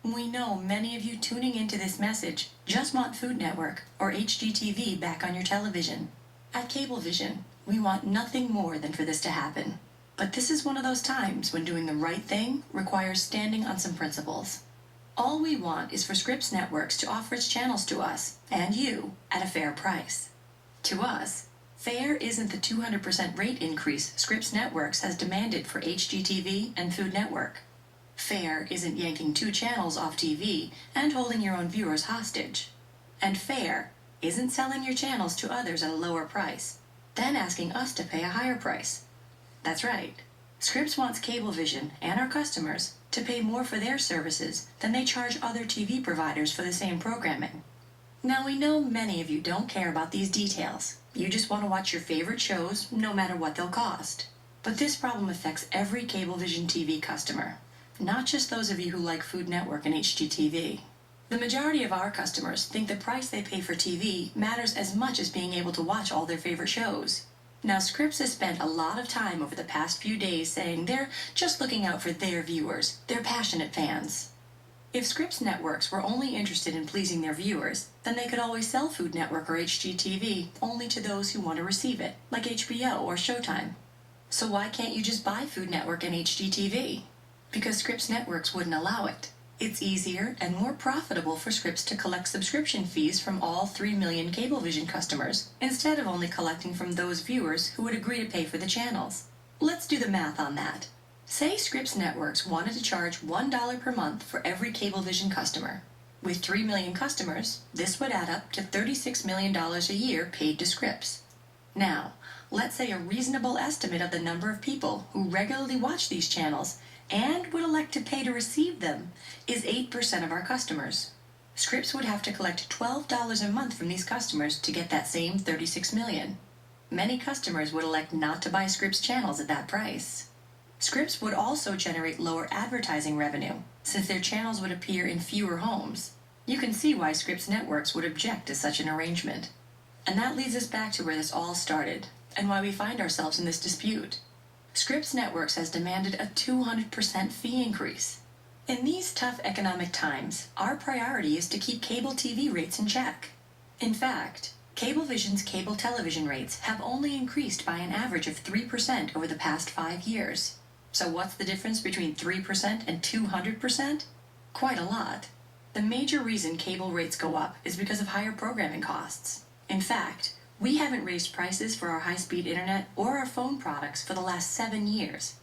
We know many of you tuning into this message just want Food Network or HGTV back on your television. At Cablevision, we want nothing more than for this to happen. But this is one of those times when doing the right thing requires standing on some principles. All we want is for Scripps Networks to offer its channels to us, and you, at a fair price. To us, fair isn't the 200% rate increase Scripps Networks has demanded for HGTV and Food Network. Fair isn't yanking 2 channels off TV and holding your own viewers hostage. And fair isn't selling your channels to others at a lower price, then asking us to pay a higher price. That's right. Scripps wants Cablevision and our customers to pay more for their services than they charge other TV providers for the same programming. Now, we know many of you don't care about these details. You just want to watch your favorite shows, no matter what they'll cost. But this problem affects every Cablevision TV customer, not just those of you who like Food Network and HGTV. The majority of our customers think the price they pay for TV matters as much as being able to watch all their favorite shows. Now, Scripps has spent a lot of time over the past few days saying they're just looking out for their viewers, their passionate fans. If Scripps Networks were only interested in pleasing their viewers, then they could always sell Food Network or HGTV only to those who want to receive it, like HBO or Showtime. So why can't you just buy Food Network and HGTV? Because Scripps Networks wouldn't allow it. It's easier and more profitable for Scripps to collect subscription fees from all 3 million Cablevision customers, instead of only collecting from those viewers who would agree to pay for the channels. Let's do the math on that. Say Scripps Networks wanted to charge $1 per month for every Cablevision customer. With 3 million customers, this would add up to $36 million a year paid to Scripps. Now, let's say a reasonable estimate of the number of people who regularly watch these channels and would elect to pay to receive them is 8% of our customers. Scripps would have to collect $12 a month from these customers to get that same $36 million. Many customers would elect not to buy Scripps channels at that price. Scripps would also generate lower advertising revenue, since their channels would appear in fewer homes. You can see why Scripps Networks would object to such an arrangement. And that leads us back to where this all started, and why we find ourselves in this dispute. Scripps Networks has demanded a 200% fee increase. In these tough economic times, our priority is to keep cable TV rates in check. In fact, Cablevision's cable television rates have only increased by an average of 3% over the past 5 years. So what's the difference between 3% and 200%? Quite a lot. The major reason cable rates go up is because of higher programming costs. In fact, we haven't raised prices for our high-speed internet or our phone products for the last 7 years.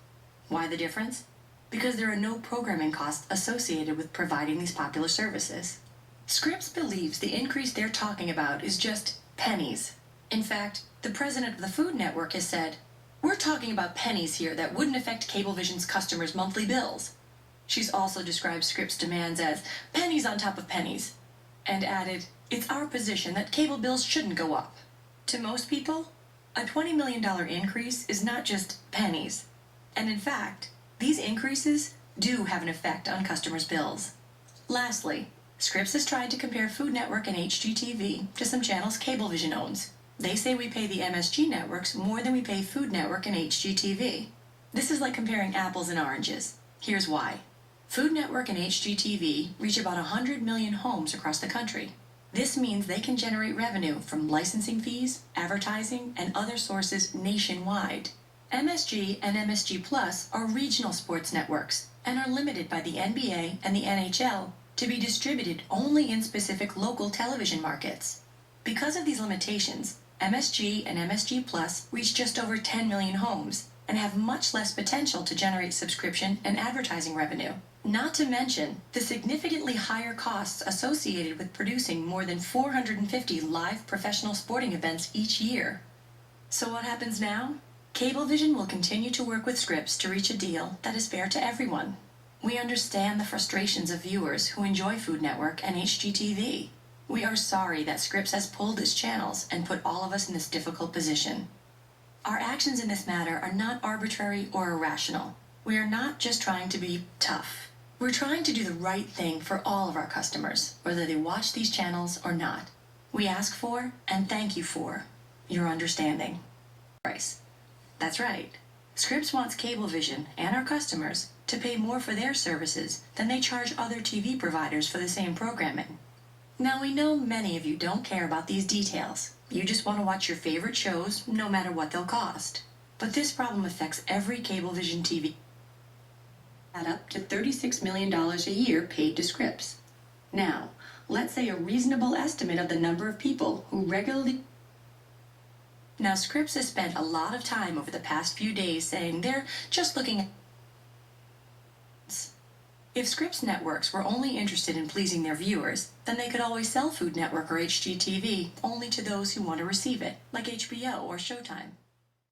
Why the difference? Because there are no programming costs associated with providing these popular services. Scripps believes the increase they're talking about is just pennies. In fact, the president of the Food Network has said, "We're talking about pennies here that wouldn't affect Cablevision's customers' monthly bills." She's also described Scripps' demands as pennies on top of pennies, and added, "It's our position that cable bills shouldn't go up." To most people, a $20 million increase is not just pennies. And in fact, these increases do have an effect on customers' bills. Lastly, Scripps has tried to compare Food Network and HGTV to some channels Cablevision owns. They say we pay the MSG networks more than we pay Food Network and HGTV. This is like comparing apples and oranges. Here's why. Food Network and HGTV reach about 100 million homes across the country. This means they can generate revenue from licensing fees, advertising, and other sources nationwide. MSG and MSG Plus are regional sports networks and are limited by the NBA and the NHL to be distributed only in specific local television markets. Because of these limitations, MSG and MSG Plus reach just over 10 million homes and have much less potential to generate subscription and advertising revenue. Not to mention the significantly higher costs associated with producing more than 450 live professional sporting events each year. So what happens now? Cablevision will continue to work with Scripps to reach a deal that is fair to everyone. We understand the frustrations of viewers who enjoy Food Network and HGTV. We are sorry that Scripps has pulled its channels and put all of us in this difficult position. Our actions in this matter are not arbitrary or irrational. We are not just trying to be tough. We're trying to do the right thing for all of our customers, whether they watch these channels or not. We ask for, and thank you for, your understanding. Price. That's right. Scripps wants Cablevision and our customers to pay more for their services than they charge other TV providers for the same programming. Now, we know many of you don't care about these details. You just want to watch your favorite shows, no matter what they'll cost. But this problem affects every Cablevision TV. Add up to $36 million a year paid to Scripps. Now, let's say a reasonable estimate of the number of people who regularly... Now, Scripps has spent a lot of time over the past few days saying they're just looking at... If Scripps networks were only interested in pleasing their viewers, then they could always sell Food Network or HGTV only to those who want to receive it, like HBO or Showtime.